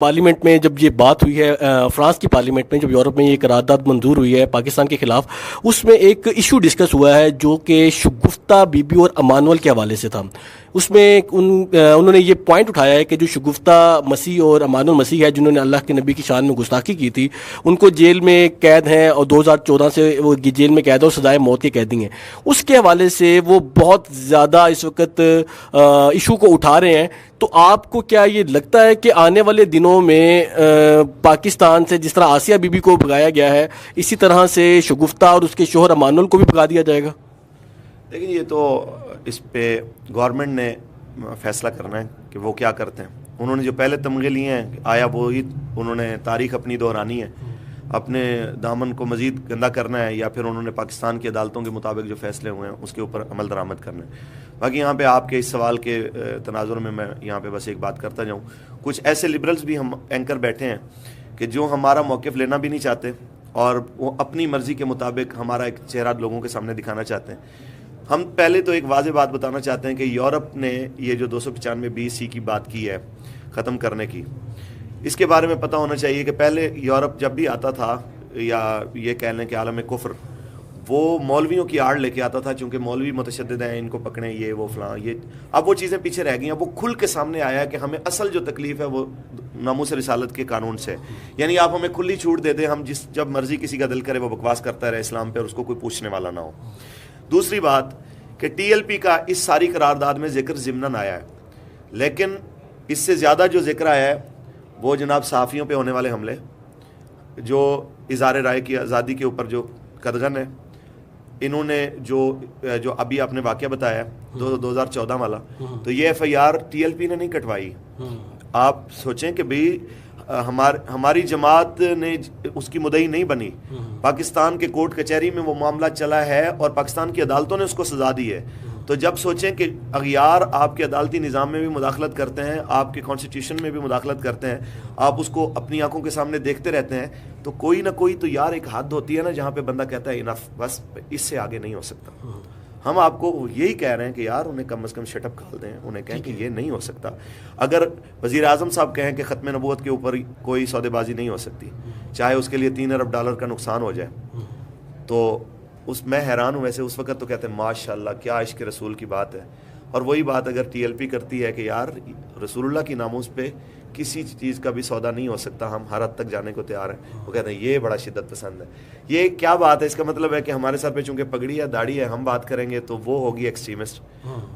Parliament میں جب یہ بات ہوئی ہے، فرانس کی پارلیمنٹ میں جب یورپ میں یہ قرارداد منظور ہوئی ہے پاکستان کے خلاف، اس میں ایک ایشو ڈسکس ہوا ہے جو کہ شگفتہ بی بی اور امانول کے حوالے سے تھا۔ اس میں انہوں نے یہ پوائنٹ اٹھایا ہے کہ جو شگفتہ مسیح اور امان المسیح ہے جنہوں نے اللہ کے نبی کی شان میں گستاخی کی تھی، ان کو جیل میں قید ہیں اور 2014 سے وہ جیل میں قید اور سزائے موت کے قیدی ہیں۔ اس کے حوالے سے وہ بہت زیادہ اس وقت ایشو کو اٹھا رہے ہیں۔ تو آپ کو کیا یہ لگتا ہے کہ آنے والے دنوں میں پاکستان سے جس طرح آسیہ بی بی کو بھگایا گیا ہے، اسی طرح سے شگفتہ اور اس کے شوہر امانول کو بھی بھگا دیا جائے گا؟ لیکن یہ تو اس پہ گورنمنٹ نے فیصلہ کرنا ہے کہ وہ کیا کرتے ہیں۔ انہوں نے جو پہلے تمغے لیے ہیں، آیا وہی انہوں نے تاریخ اپنی دہرانی ہے، اپنے دامن کو مزید گندہ کرنا ہے، یا پھر انہوں نے پاکستان کی عدالتوں کے مطابق جو فیصلے ہوئے ہیں اس کے اوپر عمل درآمد کرنا ہے۔ باقی یہاں پہ آپ کے اس سوال کے تناظر میں یہاں پہ بس ایک بات کرتا جاؤں، کچھ ایسے لبرلز بھی ہم اینکر بیٹھے ہیں کہ جو ہمارا موقف لینا بھی نہیں چاہتے اور وہ اپنی مرضی کے مطابق ہمارا ایک چہرہ لوگوں کے سامنے دکھانا چاہتے ہیں۔ ہم پہلے تو ایک واضح بات بتانا چاہتے ہیں کہ یورپ نے یہ جو 295 BC کی بات کی ہے ختم کرنے کی، اس کے بارے میں پتہ ہونا چاہیے کہ پہلے یورپ جب بھی آتا تھا، یا یہ کہہ لیں کہ عالم کفر، وہ مولویوں کی آڑ لے کے آتا تھا، چونکہ مولوی متشدد ہیں، ان کو پکڑیں، یہ وہ فلاں، یہ اب وہ چیزیں پیچھے رہ گئی ہیں۔ وہ کھل کے سامنے آیا ہے کہ ہمیں اصل جو تکلیف ہے وہ ناموس رسالت کے قانون سے، یعنی آپ ہمیں کھلی چھوٹ دے دیں، ہم جب مرضی کسی کا دل کرے وہ بکواس کرتا رہے اسلام پہ اور اس کو کوئی پوچھنے والا نہ ہو۔ دوسری بات کہ TLP کا اس ساری قرارداد میں ذکر ضمناً آیا ہے، لیکن اس سے زیادہ جو ذکر آیا ہے وہ جناب صحافیوں پہ ہونے والے حملے، جو اظہار رائے کی آزادی کے اوپر جو قدغن ہے، انہوں نے جو ابھی آپ نے واقعہ بتایا 2014 والا، تو یہ FIR TLP نے نہیں کٹوائی۔ آپ سوچیں کہ بھئی ہماری جماعت نے اس کی مدعی نہیں بنی، پاکستان کے کورٹ کچہری میں وہ معاملہ چلا ہے اور پاکستان کی عدالتوں نے اس کو سزا دی ہے۔ تو جب سوچیں کہ اغیار آپ کے عدالتی نظام میں بھی مداخلت کرتے ہیں، آپ کے کانسٹیٹیوشن میں بھی مداخلت کرتے ہیں، آپ اس کو اپنی آنکھوں کے سامنے دیکھتے رہتے ہیں، تو کوئی نہ کوئی تو یار ایک حد ہوتی ہے نا جہاں پہ بندہ کہتا ہے انف، بس اس سے آگے نہیں ہو سکتا۔ ہم آپ کو یہی کہہ رہے ہیں کہ یار انہیں کم از کم شٹ اپ کھال دیں، انہیں کہیں کہ یہ نہیں ہو سکتا۔ اگر وزیر اعظم صاحب کہیں کہ ختم نبوت کے اوپر کوئی سودے بازی نہیں ہو سکتی، چاہے اس کے لیے $3 ارب کا نقصان ہو جائے، تو میں حیران ہوں۔ ویسے اس وقت تو کہتے ہیں ماشاءاللہ کیا عشق رسول کی بات ہے، اور وہی بات اگر TLP کرتی ہے کہ یار رسول اللہ کی ناموس پہ کسی چیز کا بھی سودا نہیں ہو سکتا، ہم ہر حد تک جانے کو تیار ہیں، وہ کہتے ہیں یہ بڑا شدت پسند ہے۔ یہ کیا بات ہے؟ اس کا مطلب ہے کہ ہمارے سر پہ چونکہ پگڑی ہے، داڑھی ہے، ہم بات کریں گے تو وہ ہوگی ایکسٹریمسٹ،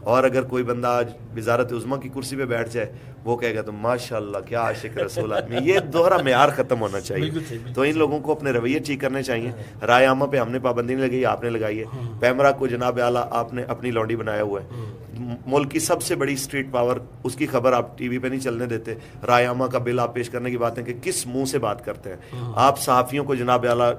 اور اگر کوئی بندہ آج وزارت عظمیٰ کی کرسی پہ بیٹھ جائے وہ کہے گا تو ماشاءاللہ کیا عاشق رسول آدمی۔ یہ دوہرا معیار ختم ہونا چاہیے۔ تو ان لوگوں کو اپنے رویے ٹھیک کرنے چاہیے۔ رائے عامہ پہ ہم نے پابندی نہیں لگائی، آپ نے لگائی ہے۔ پیمرا کو جناب اعلیٰ آپ نے اپنی لونڈی بنایا ہوا ہے، ملک کی سب سے بڑی اسٹریٹ پاور، اس کی خبر آپ ٹی وی پہ نہیں چلنے دیتے۔ رائے عامہ کا بل آپ پیش کرنے کی باتیں کہ کس منہ سے بات کرتے ہیں آپ؟ صحافیوں کو جناب اعلیٰ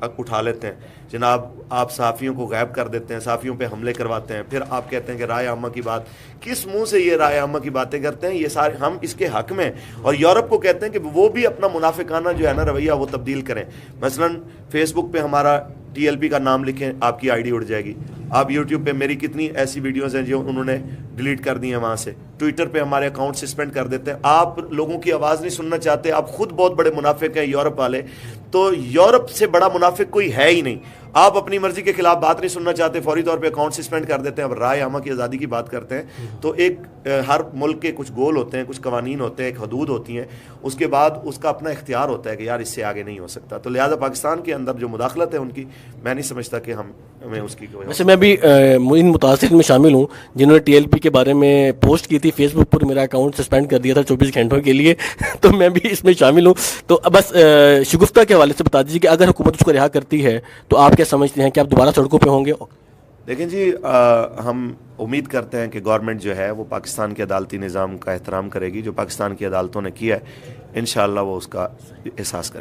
اٹھا لیتے ہیں، جناب آپ صحافیوں کو غائب کر دیتے ہیں، صحافیوں پہ حملے کرواتے ہیں، پھر آپ کہتے ہیں کہ رائے عامہ کی بات، کس منہ سے یہ رائے عامہ کی باتیں کرتے ہیں؟ یہ سارے ہم اس کے حق میں، اور یورپ کو کہتے ہیں کہ وہ بھی اپنا منافقانہ جو ہے نا رویہ وہ تبدیل کریں۔ مثلاً فیس بک پہ ہمارا TLP کا نام لکھیں، آپ کی ID اڑ جائے گی۔ آپ یوٹیوب پہ میری کتنی ایسی ویڈیوز ہیں جو انہوں نے ڈیلیٹ کر دی ہیں وہاں سے، ٹویٹر پہ ہمارے اکاؤنٹ سسپینڈ کر دیتے ہیں۔ آپ لوگوں کی آواز نہیں سننا چاہتے، آپ خود بہت بڑے منافق ہیں یورپ والے، تو یورپ سے بڑا منافق کوئی ہے ہی نہیں۔ آپ اپنی مرضی کے خلاف بات نہیں سننا چاہتے، فوری طور پہ اکاؤنٹ سسپینڈ کر دیتے ہیں۔ اب رائے عامہ کی آزادی کی بات کرتے ہیں تو ایک ہر ملک کے کچھ گول ہوتے ہیں، کچھ قوانین ہوتے ہیں، ایک حدود ہوتی ہیں، اس کے بعد اس کا اپنا اختیار ہوتا ہے کہ یار اس سے آگے نہیں ہو سکتا۔ تو لہٰذا پاکستان کے اندر جو مداخلت ہے ان کی، میں نہیں سمجھتا کہ ہمیں اس کی کوئی۔ ویسے میں بھی ان متاثرین میں شامل ہوں جنہوں نے TLP کے بارے میں پوسٹ کی تھی، فیس بک پر میرا اکاؤنٹ سسپینڈ کر دیا تھا 24 گھنٹوں کے لیے، تو میں بھی اس میں شامل ہوں۔ تو بس شگفتہ کے حوالے سے بتا دیجیے کہ اگر حکومت اس کو رہا کرتی ہے تو آپ کیا سمجھتے ہیں کہ آپ دوبارہ سڑکوں پہ ہوں گے؟ دیکھیں جی، ہم امید کرتے ہیں کہ گورنمنٹ جو ہے وہ پاکستان کے عدالتی نظام کا احترام کرے گی، جو پاکستان کی عدالتوں نے کیا ہے انشاءاللہ وہ اس کا احساس کرے گی۔